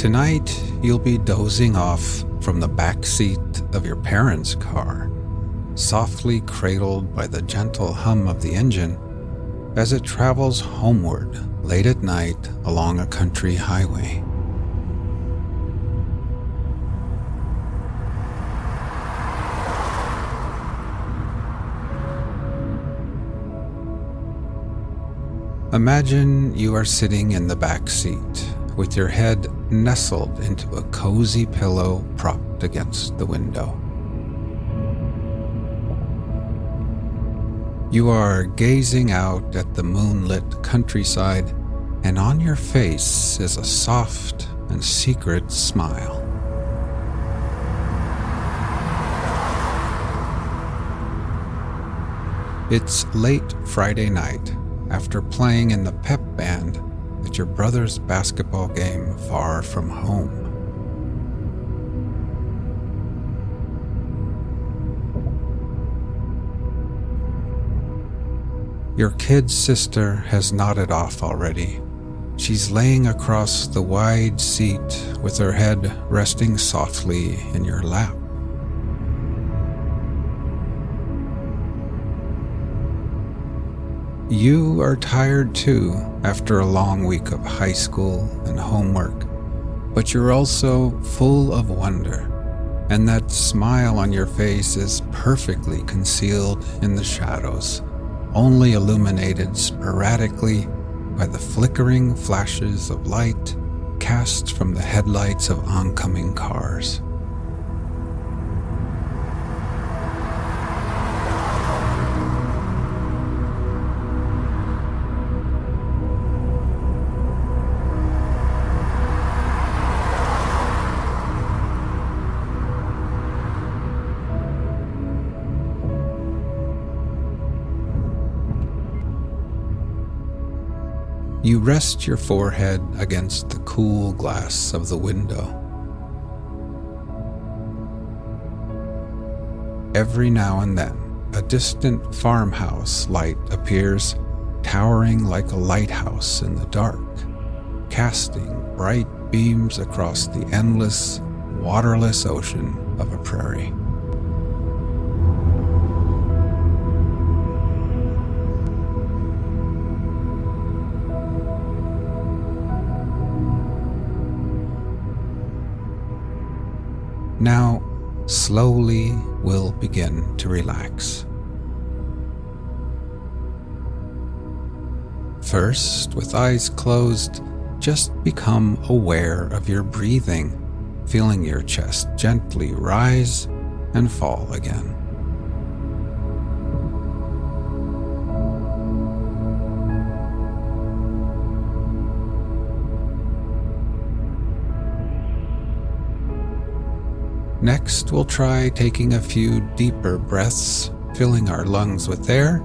Tonight, you'll be dozing off from the backseat of your parents' car, softly cradled by the gentle hum of the engine as it travels homeward late at night along a country highway. Imagine you are sitting in the back seat with your head nestled into a cozy pillow propped against the window. You are gazing out at the moonlit countryside, and on your face is a soft and secret smile. It's late Friday night, after playing in the pep band at your brother's basketball game far from home. Your kid's sister has nodded off already. She's laying across the wide seat with her head resting softly in your lap. You are tired too after a long week of high school and homework, but you're also full of wonder, and that smile on your face is perfectly concealed in the shadows, only illuminated sporadically by the flickering flashes of light cast from the headlights of oncoming cars. You rest your forehead against the cool glass of the window. Every now and then, a distant farmhouse light appears, towering like a lighthouse in the dark, casting bright beams across the endless, waterless ocean of a prairie. Now, slowly we'll begin to relax. First, with eyes closed, just become aware of your breathing, feeling your chest gently rise and fall again. Next, we'll try taking a few deeper breaths, filling our lungs with air,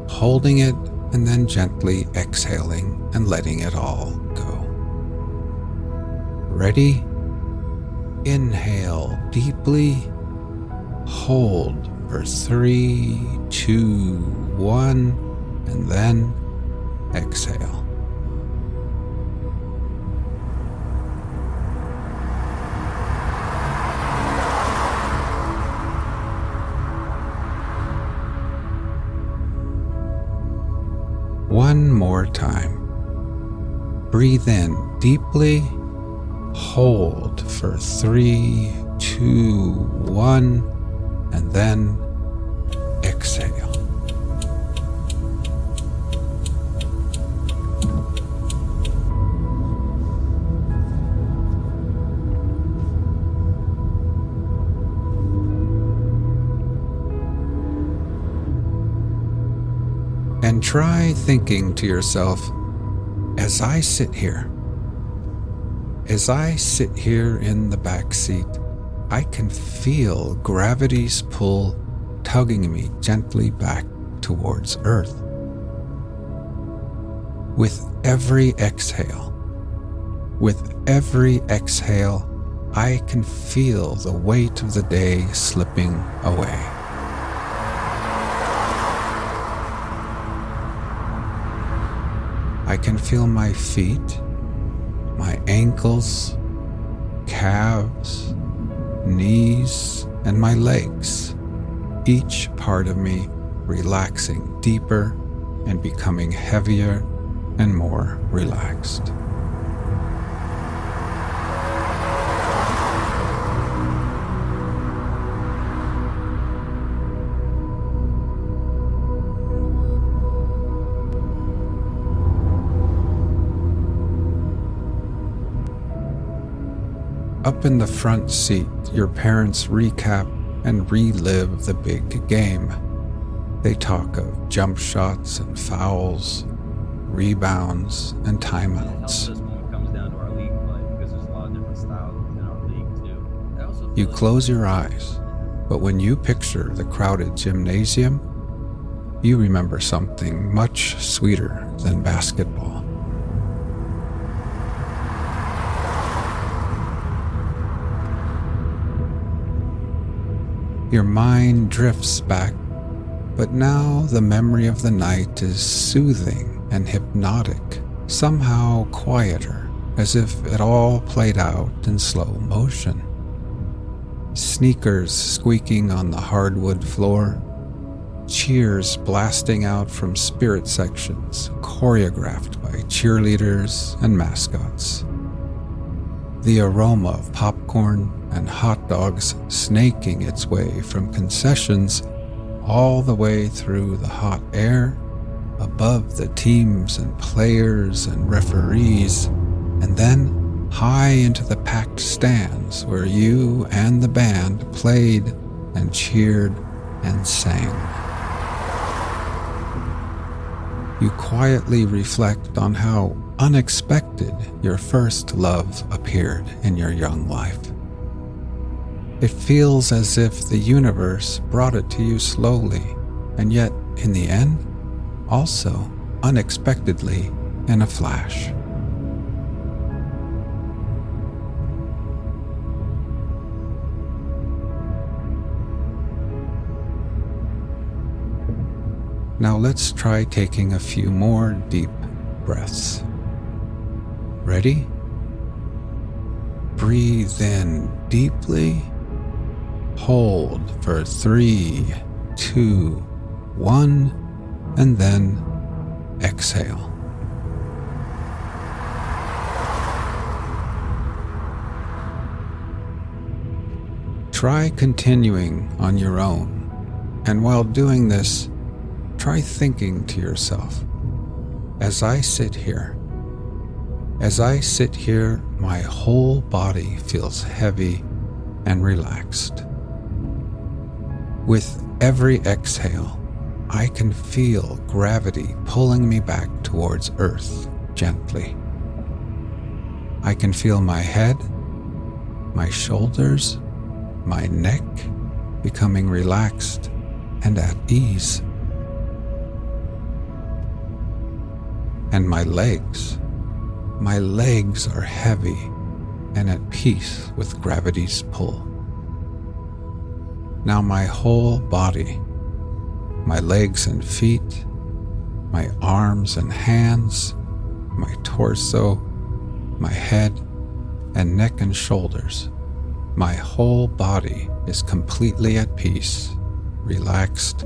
holding it, and then gently exhaling and letting it all go. Ready? Inhale deeply, hold for 3, 2, 1, and then exhale. One more time. Breathe in deeply, hold for 3, 2, 1, and then exhale. And try thinking to yourself, as I sit here in the back seat, I can feel gravity's pull tugging me gently back towards Earth. With every exhale, I can feel the weight of the day slipping away. I can feel my feet, my ankles, calves, knees, and my legs, each part of me relaxing deeper and becoming heavier and more relaxed. Up in the front seat, your parents recap and relive the big game. They talk of jump shots and fouls, rebounds and timeouts. You close your eyes, but when you picture the crowded gymnasium, you remember something much sweeter than basketball. Your mind drifts back, but now the memory of the night is soothing and hypnotic, somehow quieter, as if it all played out in slow motion. Sneakers squeaking on the hardwood floor, cheers blasting out from spirit sections choreographed by cheerleaders and mascots. The aroma of popcorn and hot dogs snaking its way from concessions all the way through the hot air, above the teams and players and referees, and then high into the packed stands where you and the band played and cheered and sang. You quietly reflect on how unexpected your first love appeared in your young life. It feels as if the universe brought it to you slowly, and yet, in the end, also unexpectedly in a flash. Now let's try taking a few more deep breaths. Ready? Breathe in deeply. Hold for 3, 2, 1, and then exhale. Try continuing on your own, and while doing this, try thinking to yourself, as I sit here, my whole body feels heavy and relaxed. With every exhale, I can feel gravity pulling me back towards Earth gently. I can feel my head, my shoulders, my neck becoming relaxed and at ease. And my legs are heavy and at peace with gravity's pull. Now my whole body, my legs and feet, my arms and hands, my torso, my head and neck and shoulders, my whole body is completely at peace, relaxed,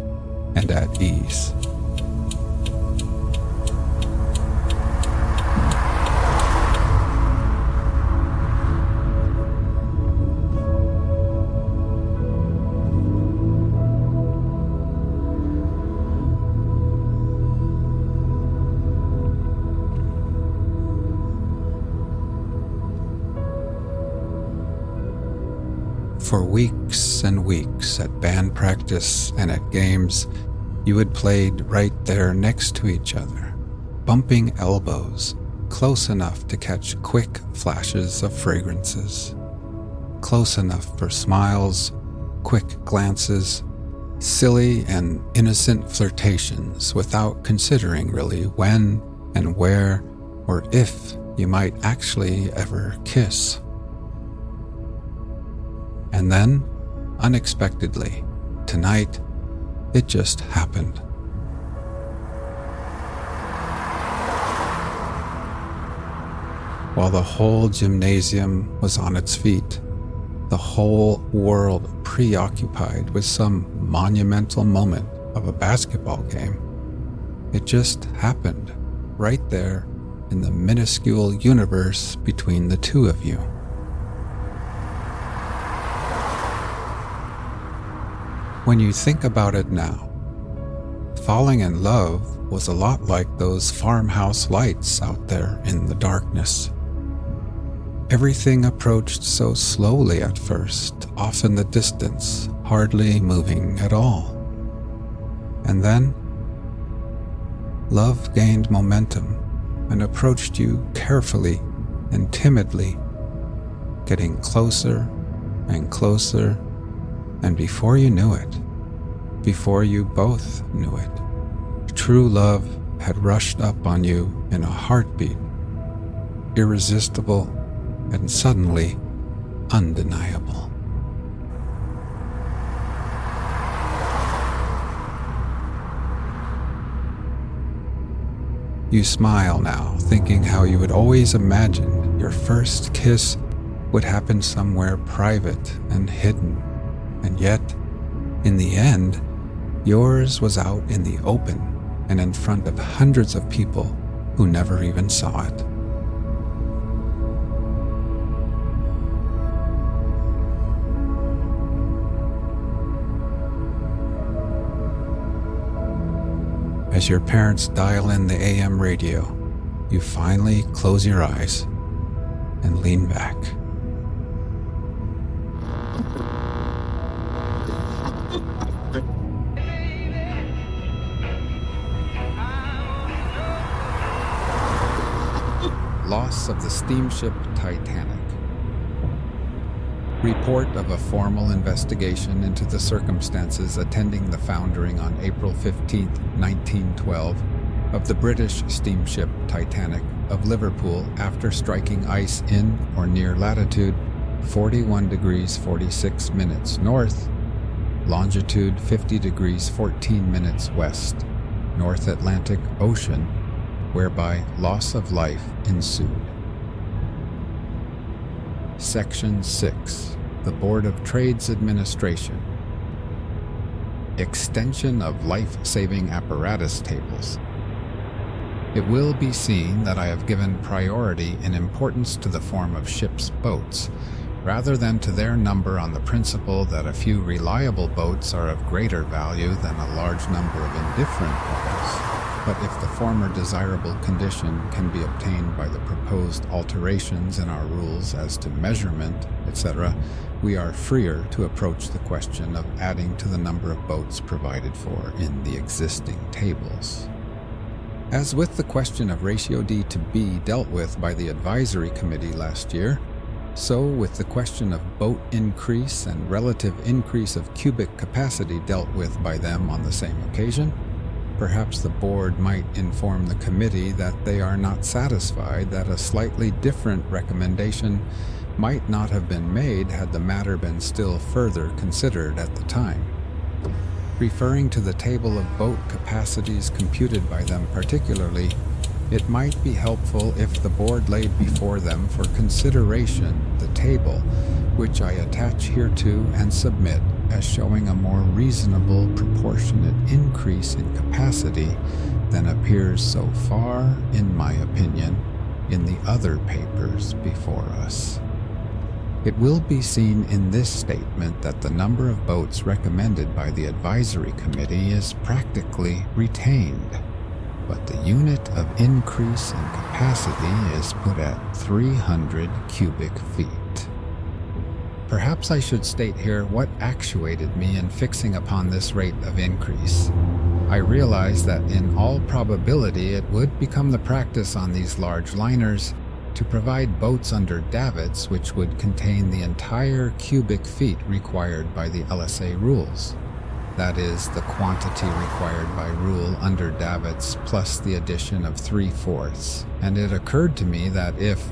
and at ease. For weeks and weeks at band practice and at games, you had played right there next to each other, bumping elbows, close enough to catch quick flashes of fragrances, close enough for smiles, quick glances, silly and innocent flirtations without considering really when and where or if you might actually ever kiss. And then, unexpectedly, tonight, it just happened. while the whole gymnasium was on its feet, the whole world preoccupied with some monumental moment of a basketball game. It just happened right there in the minuscule universe between the two of you. When you think about it now, falling in love was a lot like those farmhouse lights out there in the darkness. Everything approached so slowly at first, off in the distance, hardly moving at all. And then, love gained momentum and approached you carefully and timidly, getting closer and closer, and before you knew it, before you both knew it, true love had rushed up on you in a heartbeat, irresistible and suddenly undeniable. You smile now, thinking how you had always imagined your first kiss would happen somewhere private and hidden, and yet, in the end, yours was out in the open and in front of hundreds of people who never even saw it. As your parents dial in the AM radio, you finally close your eyes and lean back. Loss of the steamship Titanic. Report of a formal investigation into the circumstances attending the foundering on April 15, 1912, of the British steamship Titanic of Liverpool after striking ice in or near latitude 41 degrees 46 minutes north, longitude 50 degrees 14 minutes west, North Atlantic Ocean, whereby loss of life ensued. Section 6. The Board of Trade's Administration. Extension of life-saving apparatus tables. It will be seen that I have given priority in importance to the form of ships' boats, rather than to their number on the principle that a few reliable boats are of greater value than a large number of indifferent ones. But if the former desirable condition can be obtained by the proposed alterations in our rules as to measurement, etc., we are freer to approach the question of adding to the number of boats provided for in the existing tables. As with the question of ratio D to B dealt with by the advisory committee last year, so with the question of boat increase and relative increase of cubic capacity dealt with by them on the same occasion, perhaps the board might inform the committee that they are not satisfied that a slightly different recommendation might not have been made had the matter been still further considered at the time. Referring to the table of boat capacities computed by them particularly, it might be helpful if the board laid before them for consideration the table, which I attach hereto and submit as showing a more reasonable proportionate increase in capacity than appears so far, in my opinion, in the other papers before us. It will be seen in this statement that the number of boats recommended by the advisory committee is practically retained, but the unit of increase in capacity is put at 300 cubic feet. Perhaps I should state here what actuated me in fixing upon this rate of increase. I realized that in all probability it would become the practice on these large liners to provide boats under davits which would contain the entire cubic feet required by the LSA rules. That is, the quantity required by rule under davits plus the addition of 3/4. And it occurred to me that if,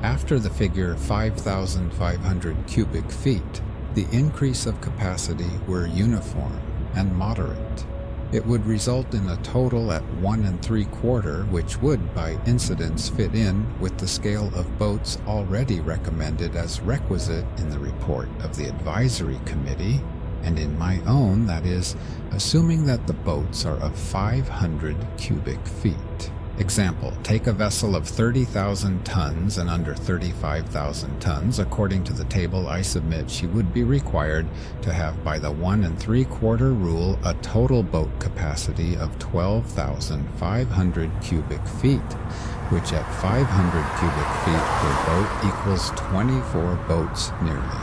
after the figure 5,500 cubic feet, the increase of capacity were uniform and moderate, It would result in a total at 1 3/4, which would, by incidence, fit in with the scale of boats already recommended as requisite in the report of the advisory committee, and in my own, that is, assuming that the boats are of 500 cubic feet. Example, take a vessel of 30,000 tons and under 35,000 tons. According to the table I submit, she would be required to have by the 1 3/4 rule a total boat capacity of 12,500 cubic feet, which at 500 cubic feet per boat equals 24 boats nearly.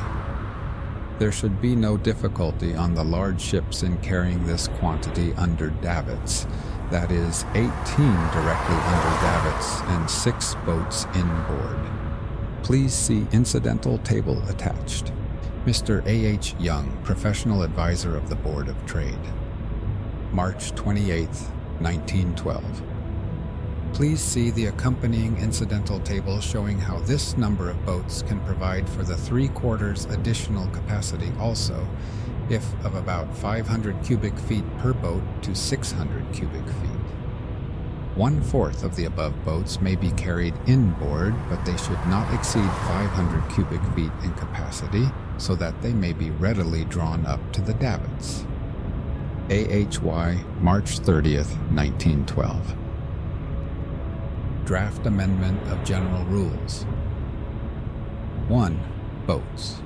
There should be no difficulty on the large ships in carrying this quantity under davits. That is, 18 directly under davits and 6 boats inboard. Please see incidental table attached. Mr. A.H. Young, Professional Advisor of the Board of Trade. March 28, 1912. Please see the accompanying incidental table showing how this number of boats can provide for the 3/4 additional capacity also, if of about 500 cubic feet per boat to 600 cubic feet. 1/4 of the above boats may be carried inboard, but they should not exceed 500 cubic feet in capacity, so that they may be readily drawn up to the davits. AHY, March 30th, 1912. Draft Amendment of General Rules. 1. Boats.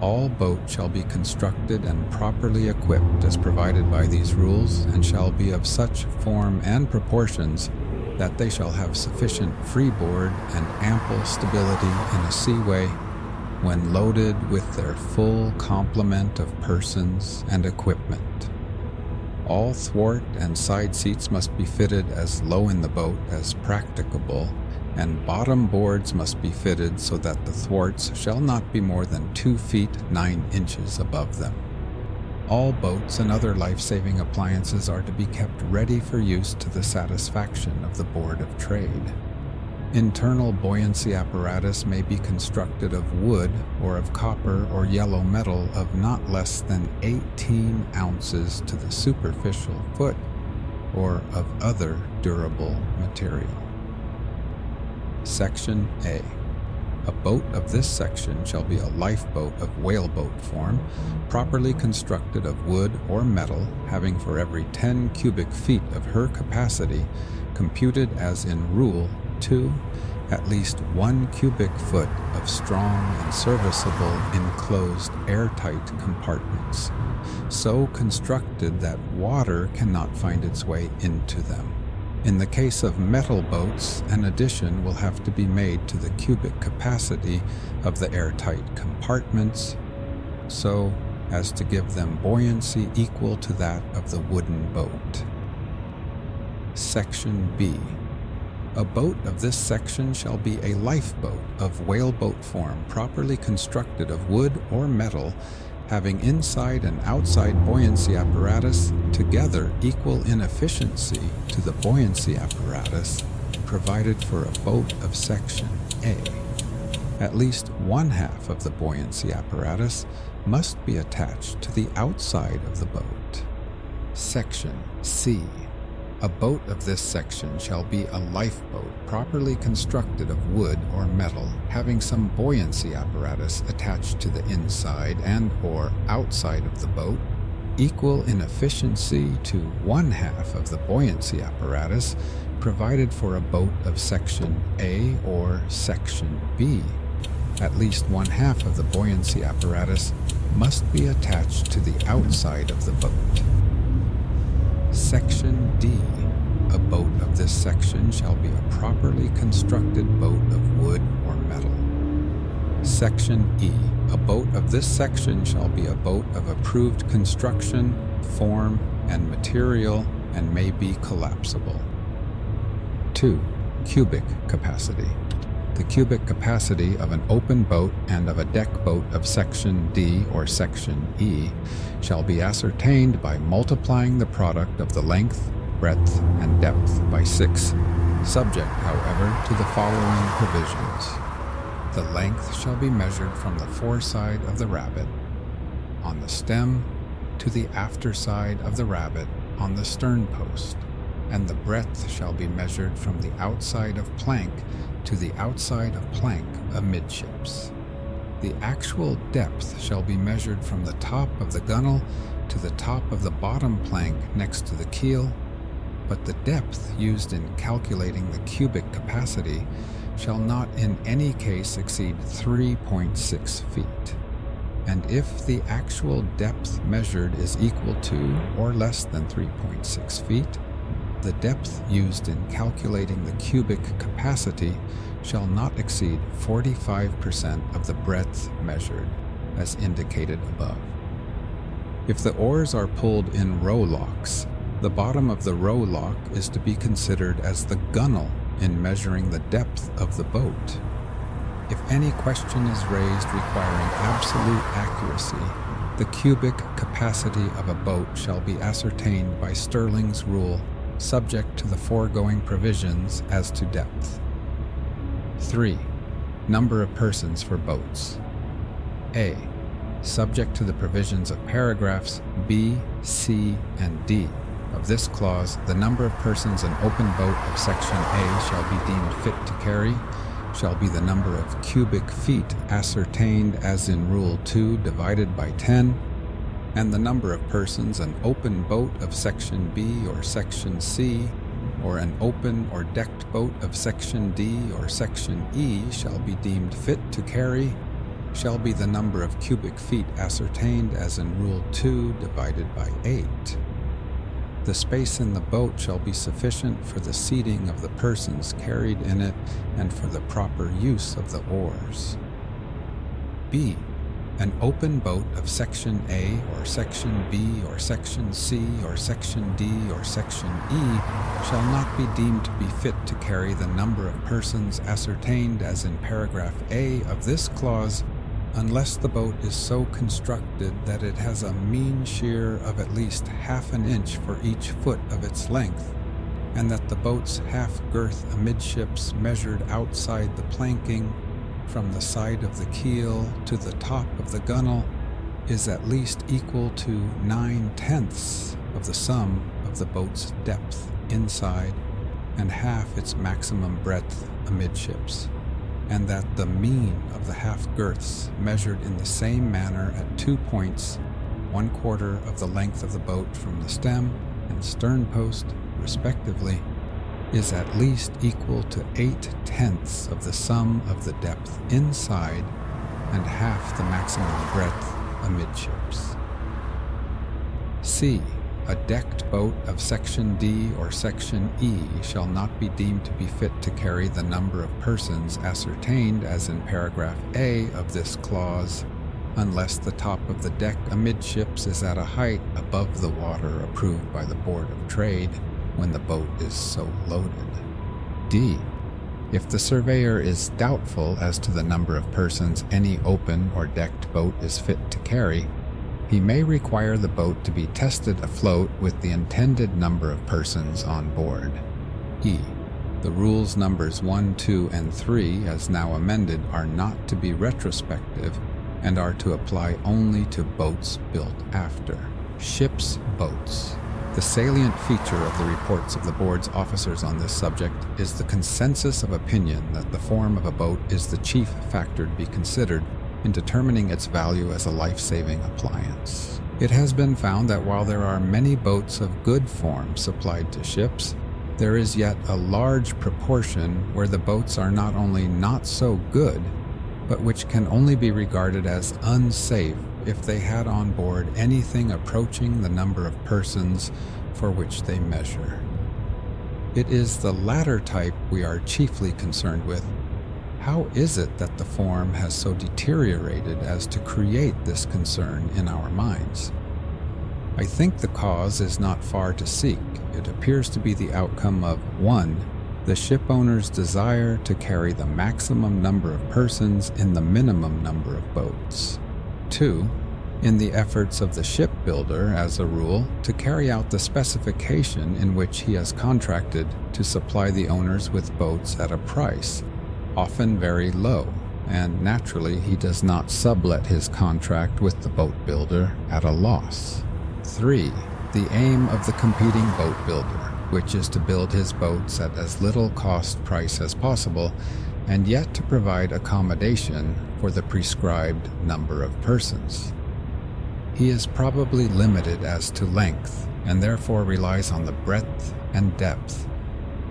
All boats shall be constructed and properly equipped as provided by these rules, and shall be of such form and proportions that they shall have sufficient freeboard and ample stability in a seaway when loaded with their full complement of persons and equipment. All thwart and side seats must be fitted as low in the boat as practicable, and bottom boards must be fitted so that the thwarts shall not be more than 2 feet 9 inches above them. All boats and other life-saving appliances are to be kept ready for use to the satisfaction of the Board of Trade. Internal buoyancy apparatus may be constructed of wood or of copper or yellow metal of not less than 18 ounces to the superficial foot, or of other durable material. Section A. A boat of this section shall be a lifeboat of whaleboat form, properly constructed of wood or metal, having for every 10 cubic feet of her capacity, computed as in Rule 2, at least 1 cubic foot of strong and serviceable enclosed airtight compartments, so constructed that water cannot find its way into them. In the case of metal boats, an addition will have to be made to the cubic capacity of the airtight compartments, so as to give them buoyancy equal to that of the wooden boat. Section B. A boat of this section shall be a lifeboat of whaleboat form, properly constructed of wood or metal, having inside and outside buoyancy apparatus together equal in efficiency to the buoyancy apparatus provided for a boat of section A. At least 1/2 of the buoyancy apparatus must be attached to the outside of the boat. Section C. A boat of this section shall be a lifeboat properly constructed of wood or metal, having some buoyancy apparatus attached to the inside and or outside of the boat, equal in efficiency to 1/2 of the buoyancy apparatus provided for a boat of section A or section B. At least 1/2 of the buoyancy apparatus must be attached to the outside of the boat. Section D. A boat of this section shall be a properly constructed boat of wood or metal. Section E. A boat of this section shall be a boat of approved construction, form, and material, and may be collapsible. 2. Cubic capacity. The cubic capacity of an open boat and of a deck boat of section D or section E shall be ascertained by multiplying the product of the length, breadth, and depth by 6, subject, however, to the following provisions. The length shall be measured from the foreside of the rabbet on the stem to the afterside of the rabbet on the stern post, and the breadth shall be measured from the outside of plank to the outside of plank amidships. The actual depth shall be measured from the top of the gunwale to the top of the bottom plank next to the keel, but the depth used in calculating the cubic capacity shall not in any case exceed 3.6 feet. And if the actual depth measured is equal to or less than 3.6 feet, the depth used in calculating the cubic capacity shall not exceed 45% of the breadth measured, as indicated above. If the oars are pulled in row locks, the bottom of the row lock is to be considered as the gunwale in measuring the depth of the boat. If any question is raised requiring absolute accuracy, the cubic capacity of a boat shall be ascertained by Stirling's rule, subject to the foregoing provisions as to depth. 3. Number of persons for boats. A. Subject to the provisions of paragraphs B, C, and D of this clause, the number of persons an open boat of Section A shall be deemed fit to carry shall be the number of cubic feet ascertained as in Rule 2 divided by 10, and the number of persons an open boat of Section B or Section C, or an open or decked boat of Section D or Section E shall be deemed fit to carry shall be the number of cubic feet ascertained as in Rule 2 divided by 8. The space in the boat shall be sufficient for the seating of the persons carried in it and for the proper use of the oars. B. An open boat of Section A or Section B or Section C or Section D or Section E shall not be deemed to be fit to carry the number of persons ascertained as in paragraph A of this clause, unless the boat is so constructed that it has a mean shear of at least half an inch for each foot of its length, and that the boat's half girth amidships measured outside the planking from the side of the keel to the top of the gunwale is at least equal to 9/10 of the sum of the boat's depth inside and half its maximum breadth amidships, and that the mean of the half girths measured in the same manner at 2 points, 1/4 of the length of the boat from the stem and stern post, respectively, is at least equal to 8/10 of the sum of the depth inside and half the maximum breadth amidships. C. A decked boat of Section D or Section E shall not be deemed to be fit to carry the number of persons ascertained as in paragraph A of this clause, unless the top of the deck amidships is at a height above the water approved by the Board of Trade when the boat is so loaded. D. If the surveyor is doubtful as to the number of persons any open or decked boat is fit to carry, he may require the boat to be tested afloat with the intended number of persons on board. E. The rules numbers 1, 2, and 3, as now amended, are not to be retrospective and are to apply only to boats built after. Ship's boats. The salient feature of the reports of the board's officers on this subject is the consensus of opinion that the form of a boat is the chief factor to be considered in determining its value as a life-saving appliance. It has been found that while there are many boats of good form supplied to ships, there is yet a large proportion where the boats are not only not so good, but which can only be regarded as unsafe if they had on board anything approaching the number of persons for which they measure. It is the latter type we are chiefly concerned with. How is it that the form has so deteriorated as to create this concern in our minds? I think the cause is not far to seek. It appears to be the outcome of 1. The ship owner's desire to carry the maximum number of persons in the minimum number of boats. 2. In the efforts of the shipbuilder, as a rule, to carry out the specification in which he has contracted to supply the owners with boats at a price, often very low, and naturally he does not sublet his contract with the boat builder at a loss. 3. the aim of the competing boat builder, which is to build his boats at as little cost price as possible, and yet to provide accommodation for the prescribed number of persons. He is probably limited as to length, and therefore relies on the breadth and depth.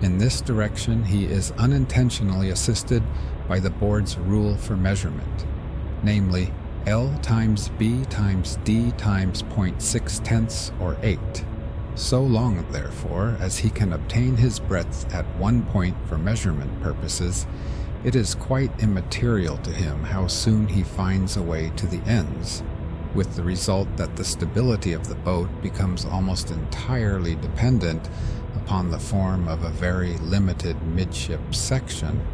In this direction, he is unintentionally assisted by the board's rule for measurement, namely L times B times D times 0.6 or 8. So long, therefore, as he can obtain his breadth at one point for measurement purposes, it is quite immaterial to him how soon he finds a way to the ends, with the result that the stability of the boat becomes almost entirely dependent upon the form of a very limited midship section,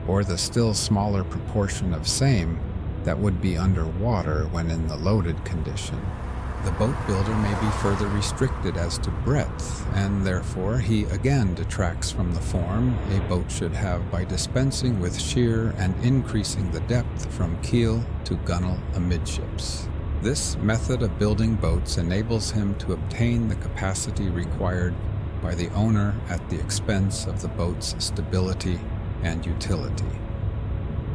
or the still smaller proportion of same that would be underwater when in the loaded condition. The boat builder may be further restricted as to breadth, and therefore he again detracts from the form a boat should have by dispensing with shear and increasing the depth from keel to gunwale amidships. This method of building boats enables him to obtain the capacity required by the owner at the expense of the boat's stability and utility.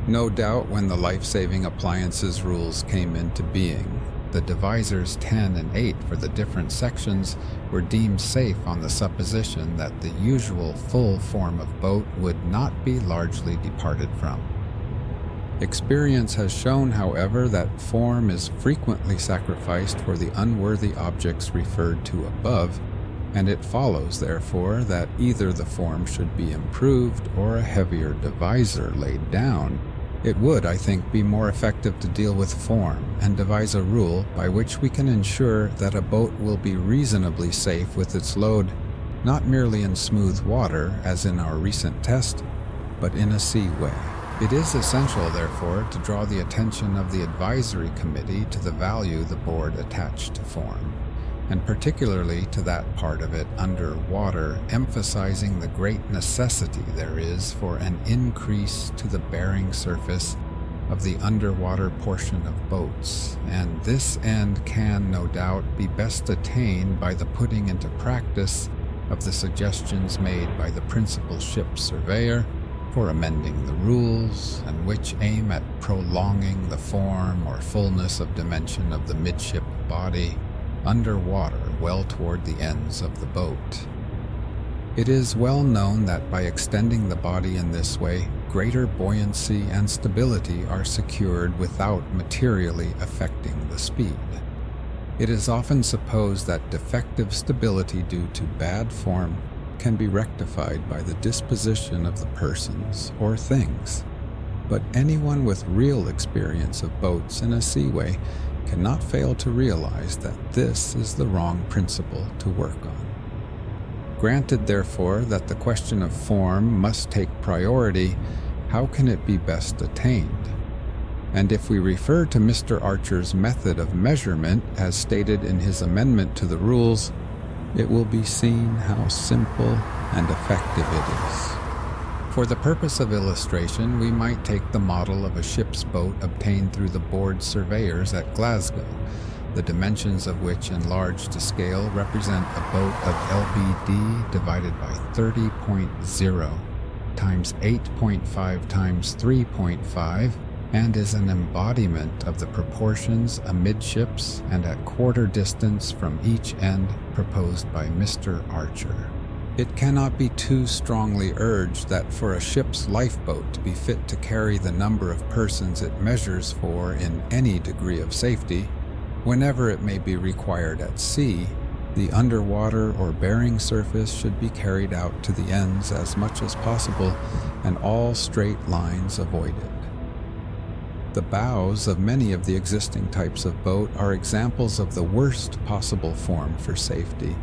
No doubt when the life-saving appliances rules came into being, the divisors 10 and 8 for the different sections were deemed safe on the supposition that the usual full form of boat would not be largely departed from. Experience has shown, however, that form is frequently sacrificed for the unworthy objects referred to above, and it follows, therefore, that either the form should be improved or a heavier divisor laid down. It would, I think, be more effective to deal with form and devise a rule by which we can ensure that a boat will be reasonably safe with its load, not merely in smooth water, as in our recent test, but in a seaway. It is essential, therefore, to draw the attention of the advisory committee to the value the board attached to form, and particularly to that part of it under water, emphasizing the great necessity there is for an increase to the bearing surface of the underwater portion of boats, and this end can, no doubt, be best attained by the putting into practice of the suggestions made by the principal ship surveyor for amending the rules, and which aim at prolonging the form or fullness of dimension of the midship body underwater well toward the ends of the boat. It is well known that by extending the body in this way, greater buoyancy and stability are secured without materially affecting the speed. It is often supposed that defective stability due to bad form can be rectified by the disposition of the persons or things, but anyone with real experience of boats in a seaway cannot fail to realize that this is the wrong principle to work on. Granted, therefore, that the question of form must take priority, how can it be best attained? And if we refer to Mr. Archer's method of measurement as stated in his amendment to the rules, it will be seen how simple and effective it is. For the purpose of illustration, we might take the model of a ship's boat obtained through the board surveyors at Glasgow, the dimensions of which enlarged to scale represent a boat of LBD divided by 30.0 times 8.5 times 3.5, and is an embodiment of the proportions amidships and at quarter distance from each end proposed by Mr. Archer. It cannot be too strongly urged that for a ship's lifeboat to be fit to carry the number of persons it measures for in any degree of safety, whenever it may be required at sea, the underwater or bearing surface should be carried out to the ends as much as possible and all straight lines avoided. The bows of many of the existing types of boat are examples of the worst possible form for safety,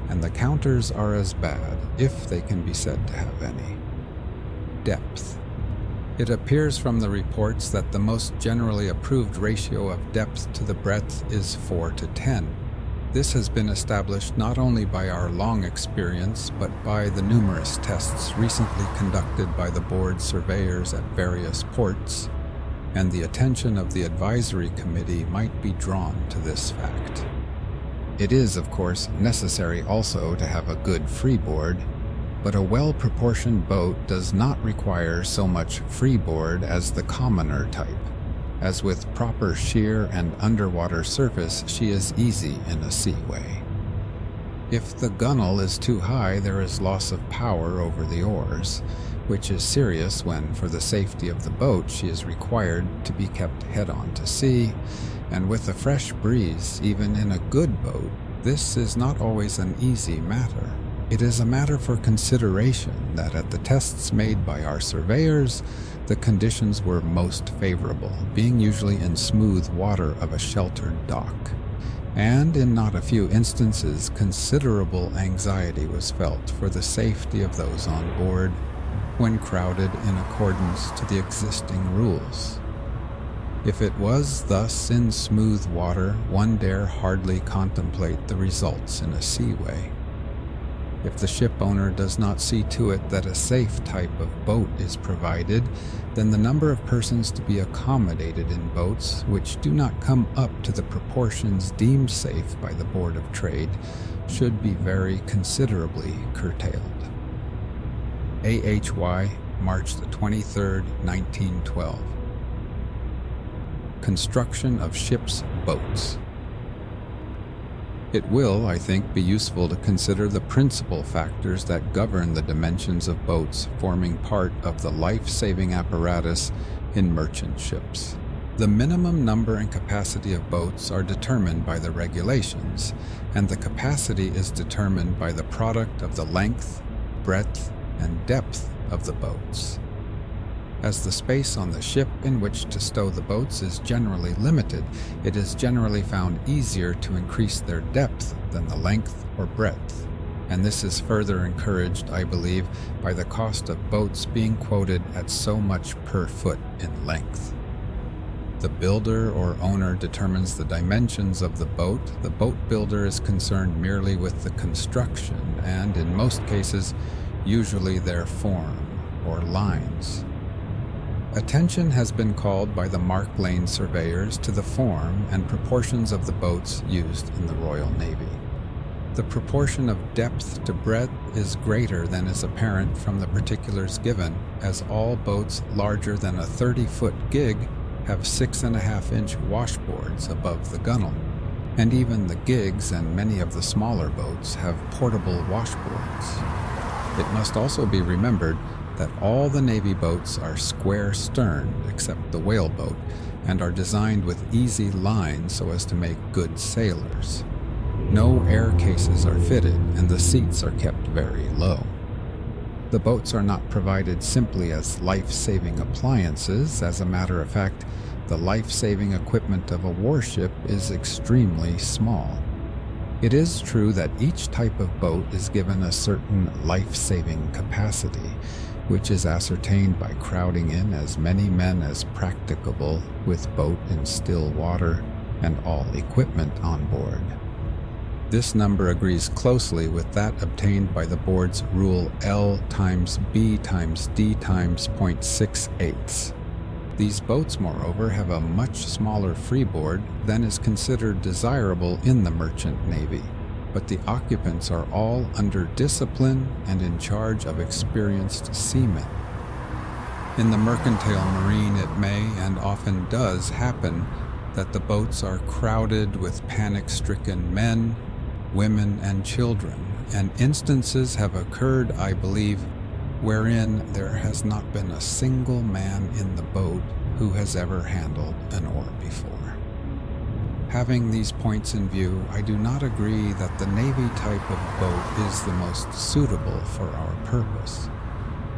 and the counters are as bad, if they can be said to have any. Depth. It appears from the reports that the most generally approved ratio of depth to the breadth is 4:10. This has been established not only by our long experience, but by the numerous tests recently conducted by the board surveyors at various ports, and the attention of the advisory committee might be drawn to this fact. It is, of course, necessary also to have a good freeboard, but a well-proportioned boat does not require so much freeboard as the commoner type, as with proper sheer and underwater surface she is easy in a seaway. If the gunwale is too high, there is loss of power over the oars, which is serious when, for the safety of the boat, she is required to be kept head-on to sea, and with a fresh breeze, even in a good boat, this is not always an easy matter. It is a matter for consideration that at the tests made by our surveyors, the conditions were most favorable, being usually in smooth water of a sheltered dock. And in not a few instances, considerable anxiety was felt for the safety of those on board when crowded in accordance to the existing rules. If it was thus in smooth water, one dare hardly contemplate the results in a seaway. If the ship owner does not see to it that a safe type of boat is provided, then the number of persons to be accommodated in boats which do not come up to the proportions deemed safe by the Board of Trade should be very considerably curtailed. AHY, March the 23rd, 1912. Construction of ships' boats. It will, I think, be useful to consider the principal factors that govern the dimensions of boats forming part of the life-saving apparatus in merchant ships. The minimum number and capacity of boats are determined by the regulations, and the capacity is determined by the product of the length, breadth, and depth of the boats. As the space on the ship in which to stow the boats is generally limited, it is generally found easier to increase their depth than the length or breadth, and this is further encouraged, I believe, by the cost of boats being quoted at so much per foot in length. The builder or owner determines the dimensions of the boat builder is concerned merely with the construction and, in most cases, usually their form or lines. Attention has been called by the Mark Lane surveyors to the form and proportions of the boats used in the Royal Navy. The proportion of depth to breadth is greater than is apparent from the particulars given, as all boats larger than a 30-foot gig have 6.5-inch washboards above the gunwale, and even the gigs and many of the smaller boats have portable washboards. It must also be remembered that all the Navy boats are square-sterned except the whaleboat, and are designed with easy lines so as to make good sailors. No air cases are fitted, and the seats are kept very low. The boats are not provided simply as life-saving appliances. As a matter of fact, the life-saving equipment of a warship is extremely small. It is true that each type of boat is given a certain life-saving capacity, which is ascertained by crowding in as many men as practicable with boat in still water and all equipment on board. This number agrees closely with that obtained by the board's rule L times B times D times 0.68. These boats, moreover, have a much smaller freeboard than is considered desirable in the merchant navy, but the occupants are all under discipline and in charge of experienced seamen. In the mercantile marine, it may and often does happen that the boats are crowded with panic-stricken men, women, and children, and instances have occurred, I believe, wherein there has not been a single man in the boat who has ever handled an oar before. Having these points in view, I do not agree that the Navy type of boat is the most suitable for our purpose.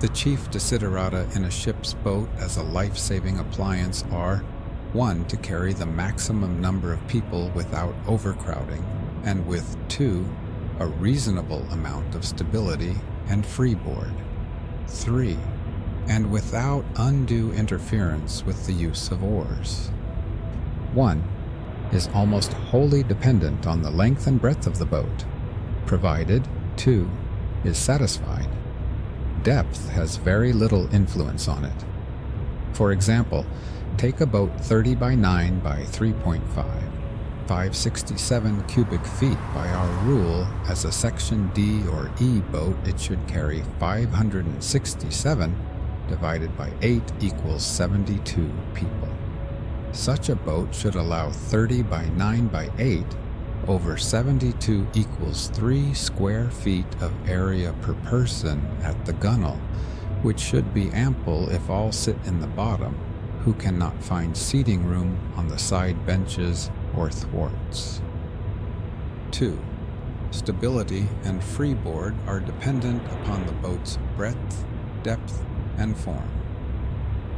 The chief desiderata in a ship's boat as a life-saving appliance are: 1. To carry the maximum number of people without overcrowding, and with 2. A reasonable amount of stability and freeboard. 3. And without undue interference with the use of oars. 1. Is almost wholly dependent on the length and breadth of the boat, provided 2. Is satisfied. Depth has very little influence on it. For example, take a boat 30 by 9 by 3.5. 567 cubic feet by our rule, as a Section D or E boat, it should carry 567 divided by 8 equals 72 people. Such a boat should allow 30 by 9 by 8 over 72 equals 3 square feet of area per person at the gunwale, which should be ample if all sit in the bottom, who cannot find seating room on the side benches or thwarts. 2. Stability and freeboard are dependent upon the boat's breadth, depth, and form.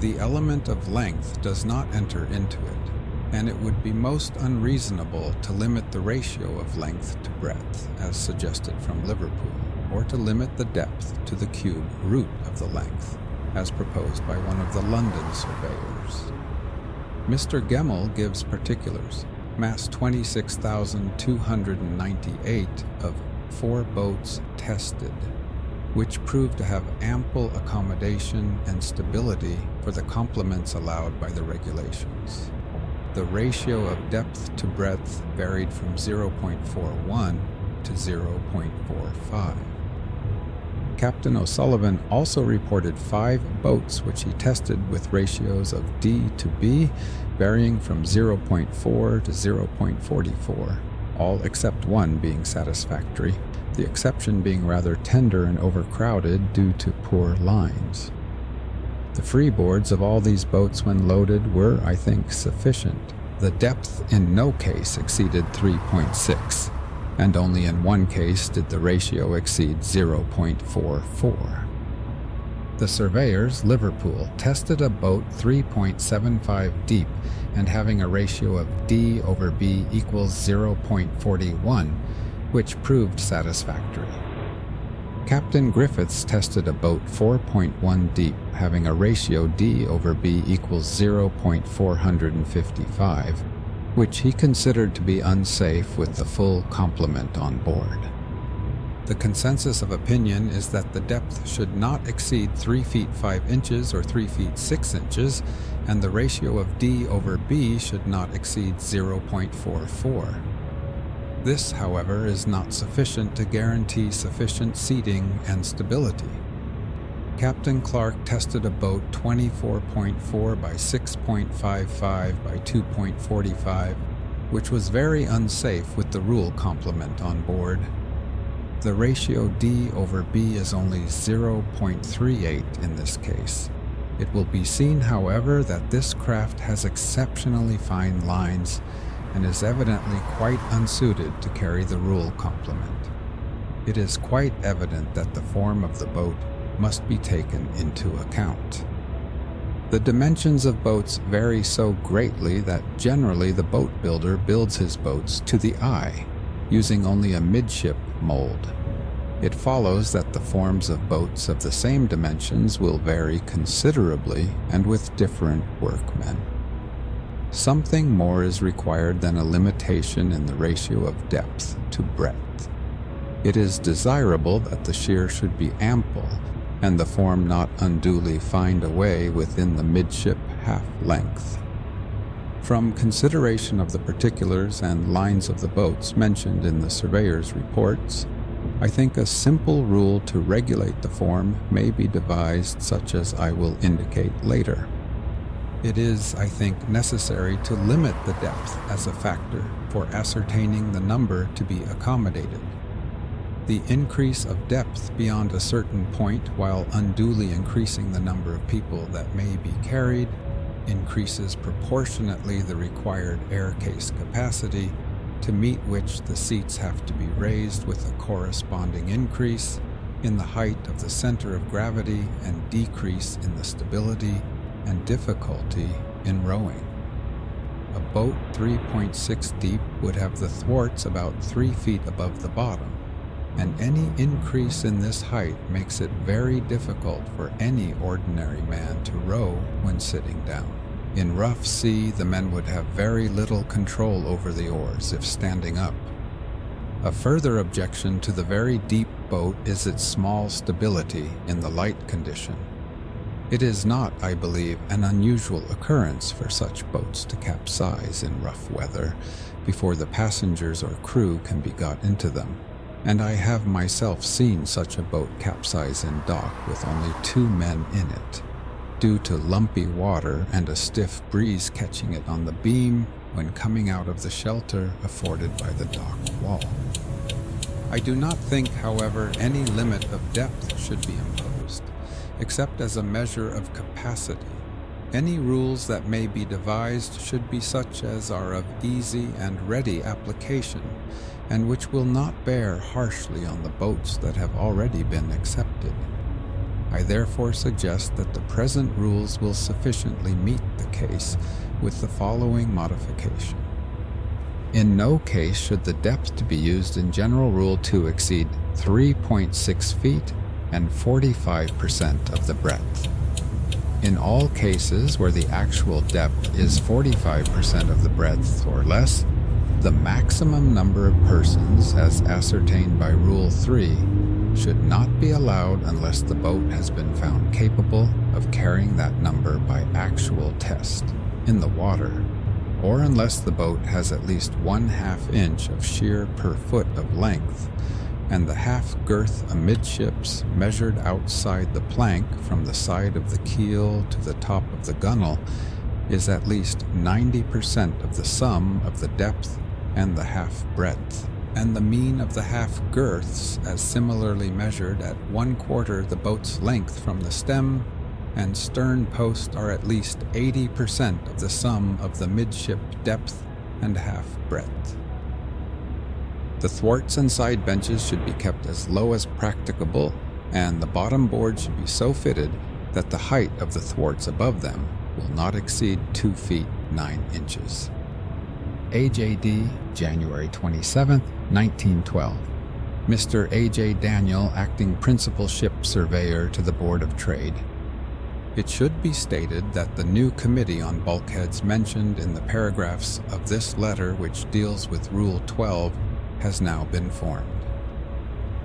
The element of length does not enter into it, and it would be most unreasonable to limit the ratio of length to breadth, as suggested from Liverpool, or to limit the depth to the cube root of the length, as proposed by one of the London surveyors. Mr. Gemmell gives particulars, mass 26,298 of 4 boats tested, which proved to have ample accommodation and stability for the complements allowed by the regulations. The ratio of depth to breadth varied from 0.41 to 0.45. Captain O'Sullivan also reported 5 boats which he tested with ratios of D to B varying from 0.4 to 0.44, all except one being satisfactory, the exception being rather tender and overcrowded due to poor lines. The freeboards of all these boats when loaded were, I think, sufficient. The depth in no case exceeded 3.6, and only in one case did the ratio exceed 0.44. The surveyors, Liverpool, tested a boat 3.75 deep and having a ratio of D over B equals 0.41, which proved satisfactory. Captain Griffiths tested a boat 4.1 deep, having a ratio D over B equals 0.455, which he considered to be unsafe with the full complement on board. The consensus of opinion is that the depth should not exceed 3 feet 5 inches or 3 feet 6 inches, and the ratio of D over B should not exceed 0.44. This, however, is not sufficient to guarantee sufficient seating and stability. Captain Clark tested a boat 24.4 by 6.55 by 2.45, which was very unsafe with the rule complement on board. The ratio D over B is only 0.38 in this case. It will be seen, however, that this craft has exceptionally fine lines and is evidently quite unsuited to carry the rule complement. It is quite evident that the form of the boat must be taken into account. The dimensions of boats vary so greatly that generally the boat builder builds his boats to the eye, using only a midship mold. It follows that the forms of boats of the same dimensions will vary considerably and with different workmen. Something more is required than a limitation in the ratio of depth to breadth. It is desirable that the sheer should be ample, and the form not unduly find a way within the midship half length. From consideration of the particulars and lines of the boats mentioned in the surveyor's reports, I think a simple rule to regulate the form may be devised, such as I will indicate later. It is, I think, necessary to limit the depth as a factor for ascertaining the number to be accommodated. The increase of depth beyond a certain point, while unduly increasing the number of people that may be carried, increases proportionately the required air case capacity, to meet which the seats have to be raised with a corresponding increase in the height of the center of gravity and decrease in the stability and difficulty in rowing. A boat 3.6 deep would have the thwarts about 3 feet above the bottom, and any increase in this height makes it very difficult for any ordinary man to row when sitting down. In rough sea, the men would have very little control over the oars if standing up. A further objection to the very deep boat is its small stability in the light condition. It is not, I believe, an unusual occurrence for such boats to capsize in rough weather, before the passengers or crew can be got into them, and I have myself seen such a boat capsize in dock with only 2 men in it, due to lumpy water and a stiff breeze catching it on the beam when coming out of the shelter afforded by the dock wall. I do not think, however, any limit of depth should be imposed, except as a measure of capacity. Any rules that may be devised should be such as are of easy and ready application, and which will not bear harshly on the boats that have already been accepted. I therefore suggest that the present rules will sufficiently meet the case with the following modification. In no case should the depth to be used in General Rule 2 exceed 3.6 feet and 45% of the breadth. In all cases where the actual depth is 45% of the breadth or less, the maximum number of persons, as ascertained by Rule 3, should not be allowed unless the boat has been found capable of carrying that number by actual test in the water, or unless the boat has at least 1/2 inch of shear per foot of length, and the half girth amidships measured outside the plank from the side of the keel to the top of the gunwale is at least 90% of the sum of the depth and the half breadth, and the mean of the half girths as similarly measured at 1/4 the boat's length from the stem and stern post are at least 80% of the sum of the midship depth and half breadth. The thwarts and side benches should be kept as low as practicable, and the bottom board should be so fitted that the height of the thwarts above them will not exceed 2 feet 9 inches. AJD, January 27, 1912. Mr. A.J. Daniel, Acting Principal Ship Surveyor to the Board of Trade. It should be stated that the new committee on bulkheads mentioned in the paragraphs of this letter, which deals with Rule 12, has now been formed.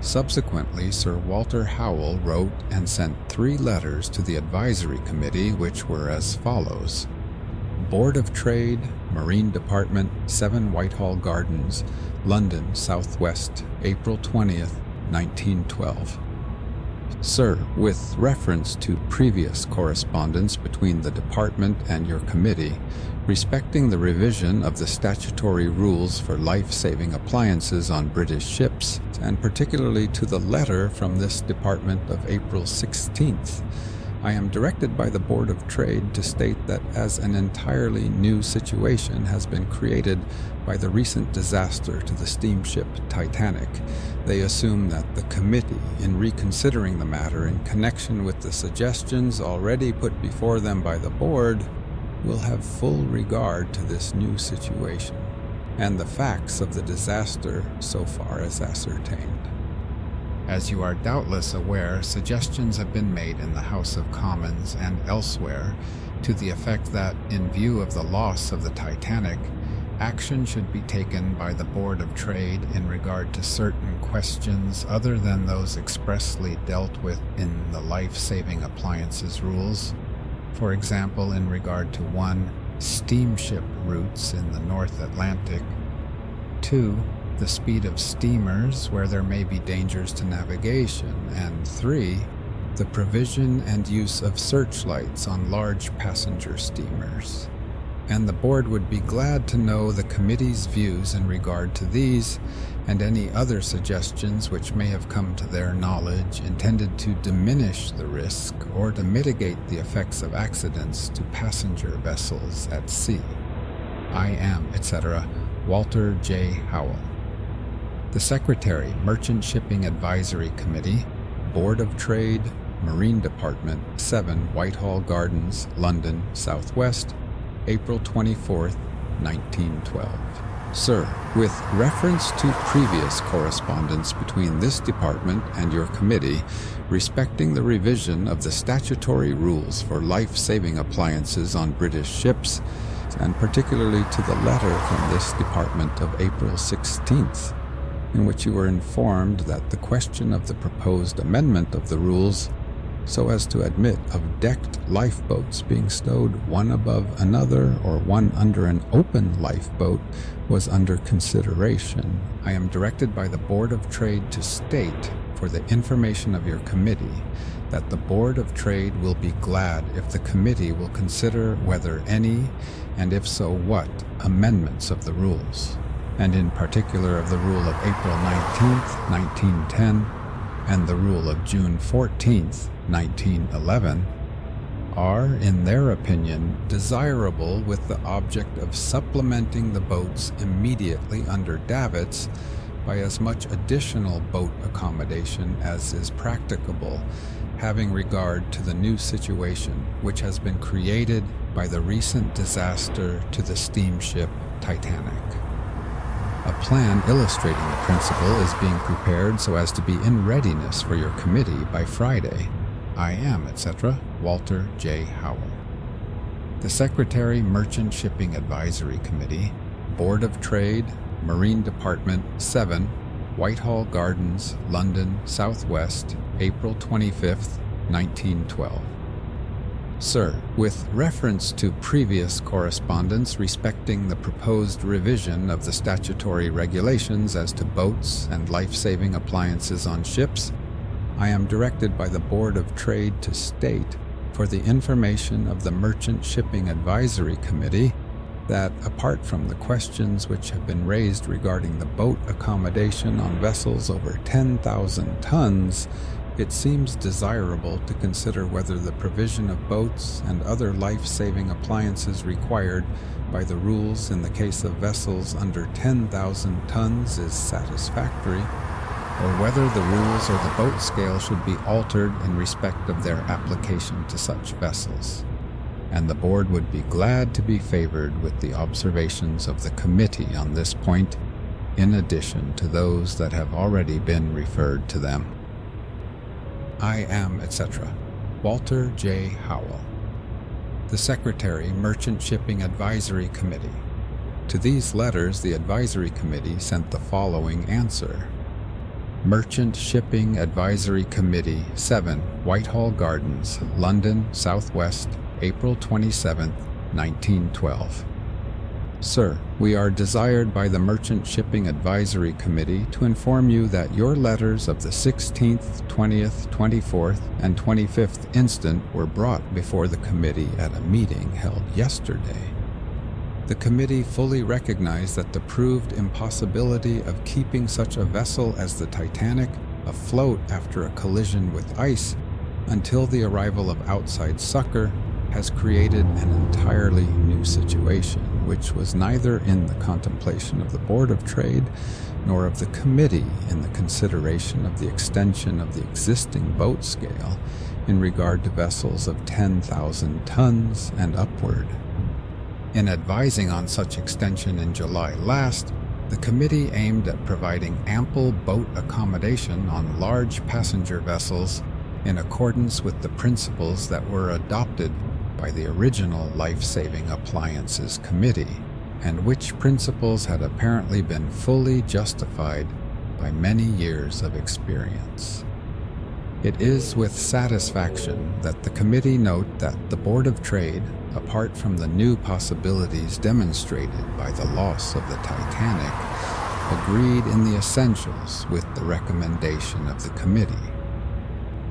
Subsequently, Sir Walter Howell wrote and sent 3 letters to the Advisory Committee, which were as follows. Board of Trade, Marine Department, 7 Whitehall Gardens, London, S.W., April 20th, 1912. Sir, with reference to previous correspondence between the Department and your Committee, respecting the revision of the statutory rules for life-saving appliances on British ships, and particularly to the letter from this Department of April 16th, I am directed by the Board of Trade to state that as an entirely new situation has been created by the recent disaster to the steamship Titanic, they assume that the committee, in reconsidering the matter in connection with the suggestions already put before them by the Board, will have full regard to this new situation and the facts of the disaster so far as ascertained. As you are doubtless aware, suggestions have been made in the House of Commons and elsewhere to the effect that, in view of the loss of the Titanic, action should be taken by the Board of Trade in regard to certain questions other than those expressly dealt with in the life-saving appliances rules. For example, in regard to 1. Steamship routes in the North Atlantic, 2. the speed of steamers where there may be dangers to navigation, and 3. the provision and use of searchlights on large passenger steamers. And the Board would be glad to know the Committee's views in regard to these and any other suggestions which may have come to their knowledge intended to diminish the risk or to mitigate the effects of accidents to passenger vessels at sea. I am, etc., Walter J. Howell. The Secretary, Merchant Shipping Advisory Committee, Board of Trade, Marine Department, 7 Whitehall Gardens, London, S.W., April 24th, 1912. Sir, with reference to previous correspondence between this department and your committee respecting the revision of the statutory rules for life-saving appliances on British ships, and particularly to the letter from this department of April 16th, in which you were informed that the question of the proposed amendment of the rules so as to admit of decked lifeboats being stowed one above another or one under an open lifeboat was under consideration, I am directed by the Board of Trade to state, for the information of your committee, that the Board of Trade will be glad if the committee will consider whether any, and if so what, amendments of the rules, and in particular of the rule of April 19th, 1910, and the rule of June 14th, 1911, are, in their opinion, desirable with the object of supplementing the boats immediately under davits by as much additional boat accommodation as is practicable, having regard to the new situation which has been created by the recent disaster to the steamship Titanic. A plan illustrating the principle is being prepared so as to be in readiness for your committee by Friday. I am, etc., Walter J. Howell. The Secretary, Merchant Shipping Advisory Committee, Board of Trade, Marine Department, 7, Whitehall Gardens, London, Southwest, April 25th, 1912. Sir, with reference to previous correspondence respecting the proposed revision of the statutory regulations as to boats and life-saving appliances on ships, I am directed by the Board of Trade to state, for the information of the Merchant Shipping Advisory Committee, that apart from the questions which have been raised regarding the boat accommodation on vessels over 10,000 tons, it seems desirable to consider whether the provision of boats and other life-saving appliances required by the rules in the case of vessels under 10,000 tons is satisfactory, or whether the rules or the boat scale should be altered in respect of their application to such vessels. And the Board would be glad to be favored with the observations of the committee on this point, in addition to those that have already been referred to them. I am, etc., Walter J. Howell. The Secretary, Merchant Shipping Advisory Committee. To these letters, the Advisory Committee sent the following answer. Merchant Shipping Advisory Committee, 7, Whitehall Gardens, London, Southwest, April 27, 1912. Sir, we are desired by the Merchant Shipping Advisory Committee to inform you that your letters of the 16th, 20th, 24th, and 25th instant were brought before the committee at a meeting held yesterday. The committee fully recognized that the proved impossibility of keeping such a vessel as the Titanic afloat after a collision with ice until the arrival of outside succor has created an entirely new situation, which was neither in the contemplation of the Board of Trade nor of the committee in the consideration of the extension of the existing boat scale in regard to vessels of 10,000 tons and upward. In advising on such extension in July last, the committee aimed at providing ample boat accommodation on large passenger vessels in accordance with the principles that were adopted by the original Life-Saving Appliances Committee, and which principles had apparently been fully justified by many years of experience. It is with satisfaction that the committee note that the Board of Trade, apart from the new possibilities demonstrated by the loss of the Titanic, agreed in the essentials with the recommendation of the committee.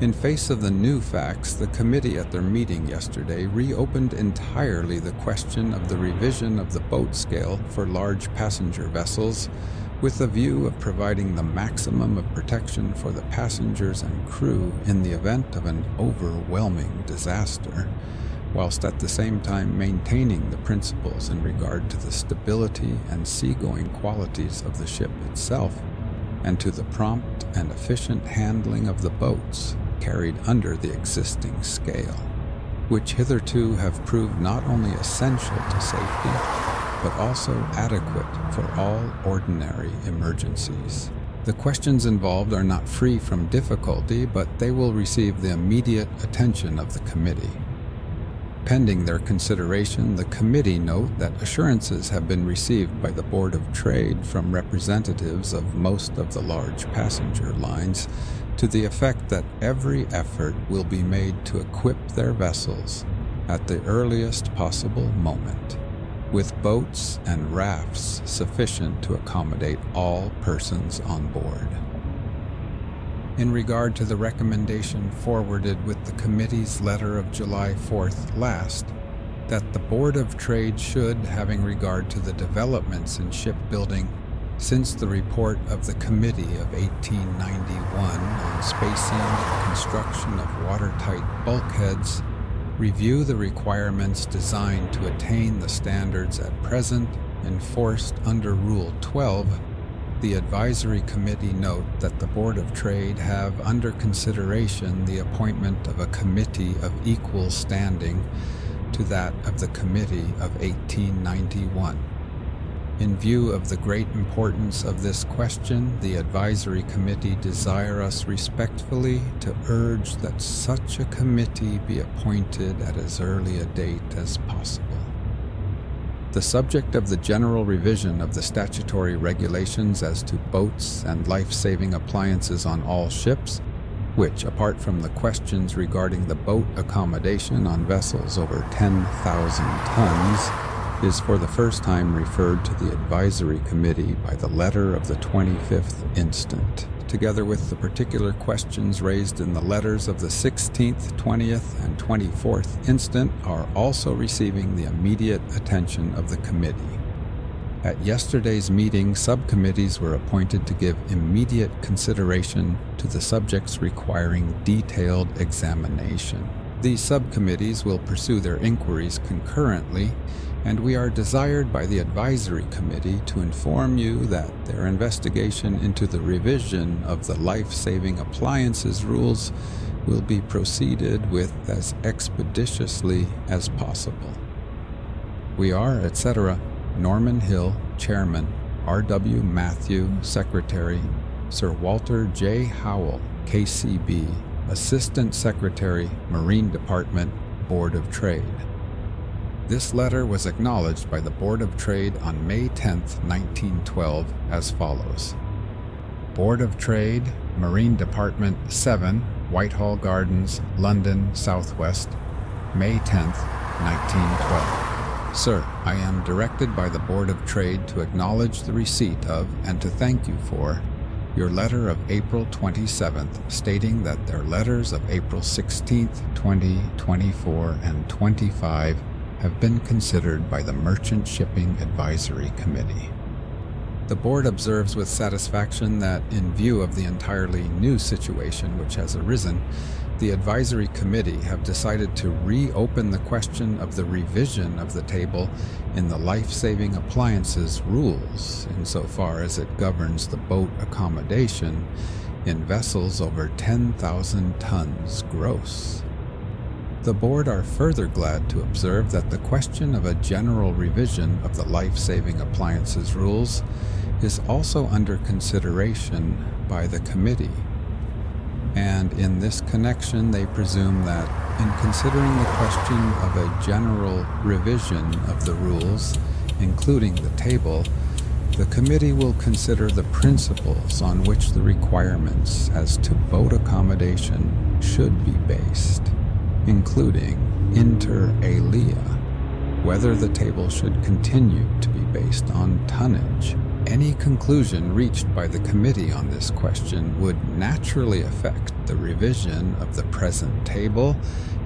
In face of the new facts, the committee at their meeting yesterday reopened entirely the question of the revision of the boat scale for large passenger vessels, with a view of providing the maximum of protection for the passengers and crew in the event of an overwhelming disaster, whilst at the same time maintaining the principles in regard to the stability and seagoing qualities of the ship itself, and to the prompt and efficient handling of the boats carried under the existing scale, which hitherto have proved not only essential to safety, but also adequate for all ordinary emergencies. The questions involved are not free from difficulty, but they will receive the immediate attention of the committee. Pending their consideration, the committee note that assurances have been received by the Board of Trade from representatives of most of the large passenger lines to the effect that every effort will be made to equip their vessels at the earliest possible moment, with boats and rafts sufficient to accommodate all persons on board. In regard to the recommendation forwarded with the committee's letter of July 4th last, that the Board of Trade should, having regard to the developments in shipbuilding since the report of the Committee of 1891 on spacing and construction of watertight bulkheads, review the requirements designed to attain the standards at present enforced under Rule 12, the Advisory Committee note that the Board of Trade have under consideration the appointment of a committee of equal standing to that of the Committee of 1891. In view of the great importance of this question, the Advisory Committee desire us respectfully to urge that such a committee be appointed at as early a date as possible. The subject of the general revision of the statutory regulations as to boats and life-saving appliances on all ships, which, apart from the questions regarding the boat accommodation on vessels over 10,000 tons, is for the first time referred to the Advisory Committee by the letter of the 25th instant, together with the particular questions raised in the letters of the 16th, 20th, and 24th instant, are also receiving the immediate attention of the committee. At yesterday's meeting, subcommittees were appointed to give immediate consideration to the subjects requiring detailed examination. These subcommittees will pursue their inquiries concurrently, and we are desired by the Advisory Committee to inform you that their investigation into the revision of the life-saving appliances rules will be proceeded with as expeditiously as possible. We are, etc., Norman Hill, Chairman, R.W. Matthew, Secretary, Sir Walter J. Howell, KCB, Assistant Secretary, Marine Department, Board of Trade. This letter was acknowledged by the Board of Trade on May 10, 1912, as follows. Board of Trade, Marine Department, 7, Whitehall Gardens, London, S.W., May 10, 1912. Sir, I am directed by the Board of Trade to acknowledge the receipt of, and to thank you for, your letter of April 27th, stating that their letters of April 16th, 20, 24, and 25 have been considered by the Merchant Shipping Advisory Committee. The Board observes with satisfaction that, in view of the entirely new situation which has arisen, the Advisory Committee have decided to reopen the question of the revision of the table in the life-saving appliances rules, insofar as it governs the boat accommodation in vessels over 10,000 tons gross. The Board are further glad to observe that the question of a general revision of the life-saving appliances rules is also under consideration by the Committee, and in this connection they presume that, in considering the question of a general revision of the rules, including the table, the Committee will consider the principles on which the requirements as to boat accommodation should be based, including, inter alia, whether the table should continue to be based on tonnage. Any conclusion reached by the Committee on this question would naturally affect the revision of the present table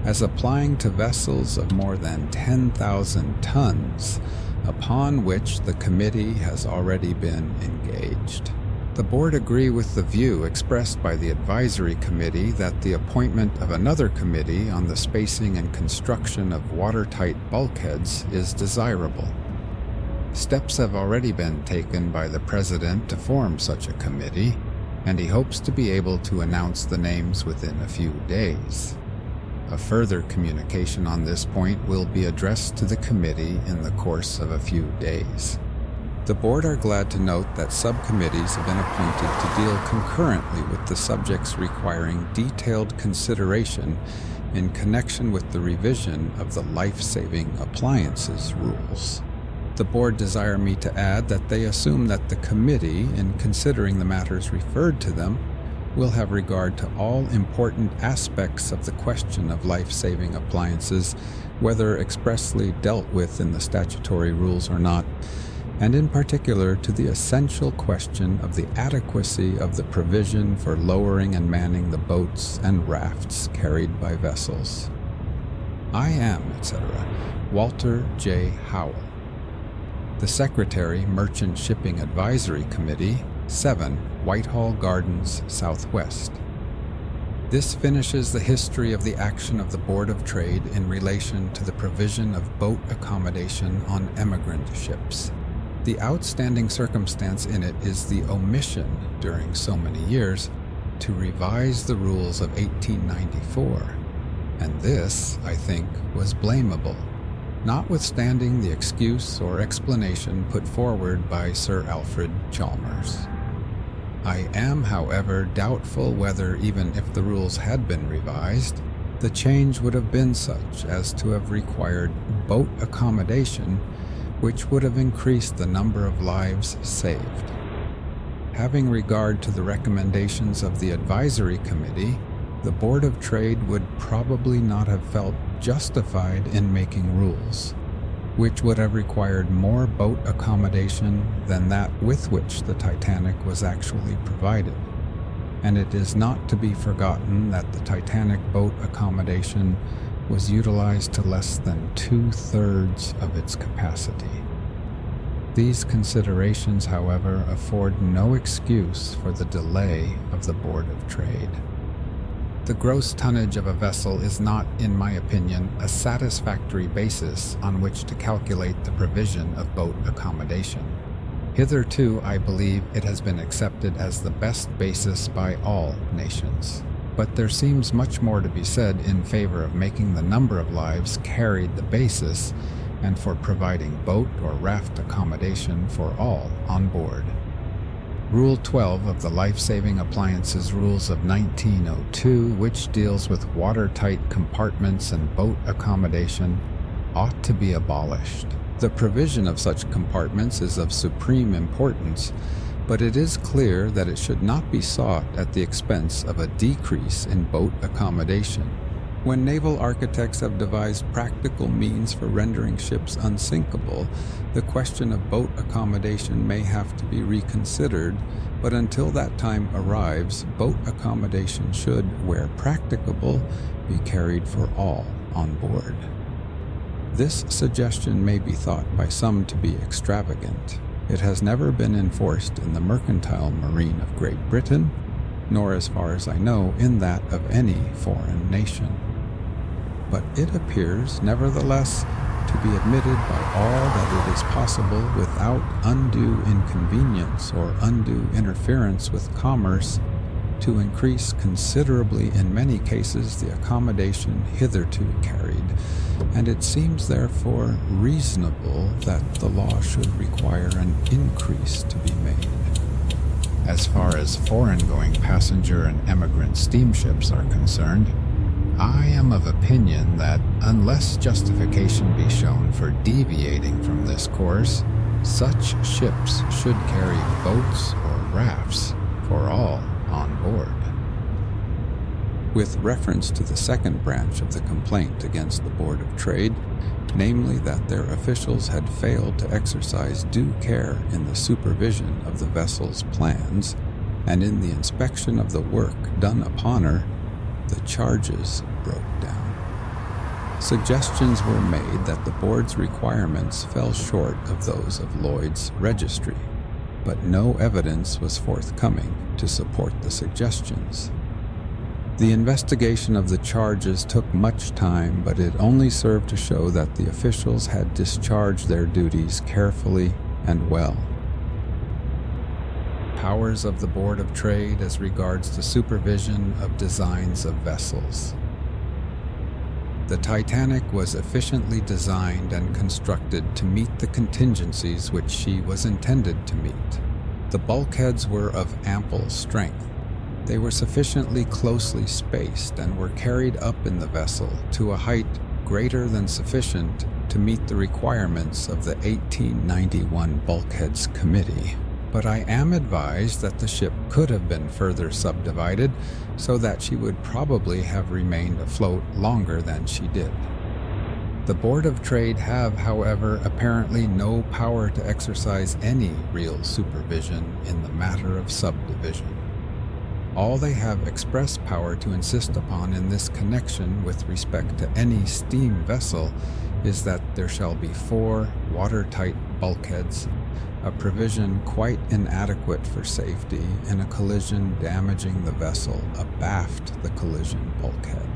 as applying to vessels of more than 10,000 tons, upon which the Committee has already been engaged. The Board agree with the view expressed by the Advisory Committee that the appointment of another committee on the spacing and construction of watertight bulkheads is desirable. Steps have already been taken by the President to form such a committee, and he hopes to be able to announce the names within a few days. A further communication on this point will be addressed to the committee in the course of a few days. The Board are glad to note that subcommittees have been appointed to deal concurrently with the subjects requiring detailed consideration in connection with the revision of the life-saving appliances rules. The Board desire me to add that they assume that the Committee, in considering the matters referred to them, will have regard to all important aspects of the question of life-saving appliances, whether expressly dealt with in the statutory rules or not, and in particular to the essential question of the adequacy of the provision for lowering and manning the boats and rafts carried by vessels. I am, etc., Walter J. Howell, the Secretary, Merchant Shipping Advisory Committee, 7 Whitehall Gardens, Southwest. This finishes the history of the action of the Board of Trade in relation to the provision of boat accommodation on emigrant ships. The outstanding circumstance in it is the omission, during so many years, to revise the rules of 1894, and this, I think, was blamable, notwithstanding the excuse or explanation put forward by Sir Alfred Chalmers. I am, however, doubtful whether, even if the rules had been revised, the change would have been such as to have required boat accommodation, which would have increased the number of lives saved. Having regard to the recommendations of the Advisory Committee, the Board of Trade would probably not have felt justified in making rules, which would have required more boat accommodation than that with which the Titanic was actually provided. And it is not to be forgotten that the Titanic boat accommodation was utilized to less than 2/3 of its capacity. These considerations, however, afford no excuse for the delay of the Board of Trade. The gross tonnage of a vessel is not, in my opinion, a satisfactory basis on which to calculate the provision of boat accommodation. Hitherto, I believe it has been accepted as the best basis by all nations. But there seems much more to be said in favor of making the number of lives carried the basis and for providing boat or raft accommodation for all on board. Rule 12 of the Life-Saving Appliances Rules of 1902, which deals with watertight compartments and boat accommodation, ought to be abolished. The provision of such compartments is of supreme importance, but it is clear that it should not be sought at the expense of a decrease in boat accommodation. When naval architects have devised practical means for rendering ships unsinkable, the question of boat accommodation may have to be reconsidered, but until that time arrives, boat accommodation should, where practicable, be carried for all on board. This suggestion may be thought by some to be extravagant. It has never been enforced in the mercantile marine of Great Britain, nor, as far as I know, in that of any foreign nation. But it appears, nevertheless, to be admitted by all that it is possible without undue inconvenience or undue interference with commerce to increase considerably in many cases the accommodation hitherto carried, and it seems therefore reasonable that the law should require an increase to be made. As far as foreign-going passenger and emigrant steamships are concerned, I am of opinion that, unless justification be shown for deviating from this course, such ships should carry boats or rafts for all on board. With reference to the second branch of the complaint against the Board of Trade, namely that their officials had failed to exercise due care in the supervision of the vessel's plans and in the inspection of the work done upon her, the charges broke down. Suggestions were made that the board's requirements fell short of those of Lloyd's registry, but no evidence was forthcoming to support the suggestions. The investigation of the charges took much time, but it only served to show that the officials had discharged their duties carefully and well. Powers of the Board of Trade as regards the supervision of designs of vessels. The Titanic was efficiently designed and constructed to meet the contingencies which she was intended to meet. The bulkheads were of ample strength. They were sufficiently closely spaced and were carried up in the vessel to a height greater than sufficient to meet the requirements of the 1891 Bulkheads Committee. but I am advised that the ship could have been further subdivided so that she would probably have remained afloat longer than she did. The Board of Trade have, however, apparently no power to exercise any real supervision in the matter of subdivision. All they have express power to insist upon in this connection with respect to any steam vessel is that there shall be 4 watertight bulkheads, a provision quite inadequate for safety in a collision damaging the vessel abaft the collision bulkhead.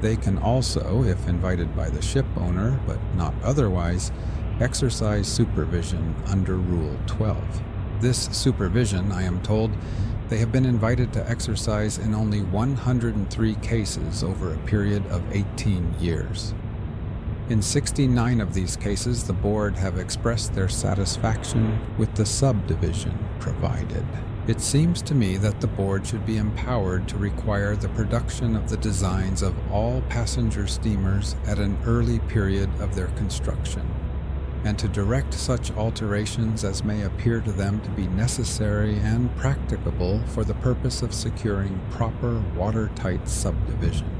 They can also, if invited by the ship owner, but not otherwise, exercise supervision under Rule 12. This supervision, I am told, they have been invited to exercise in only 103 cases over a period of 18 years. In 69 of these cases, the board have expressed their satisfaction with the subdivision provided. It seems to me that the board should be empowered to require the production of the designs of all passenger steamers at an early period of their construction, and to direct such alterations as may appear to them to be necessary and practicable for the purpose of securing proper watertight subdivision.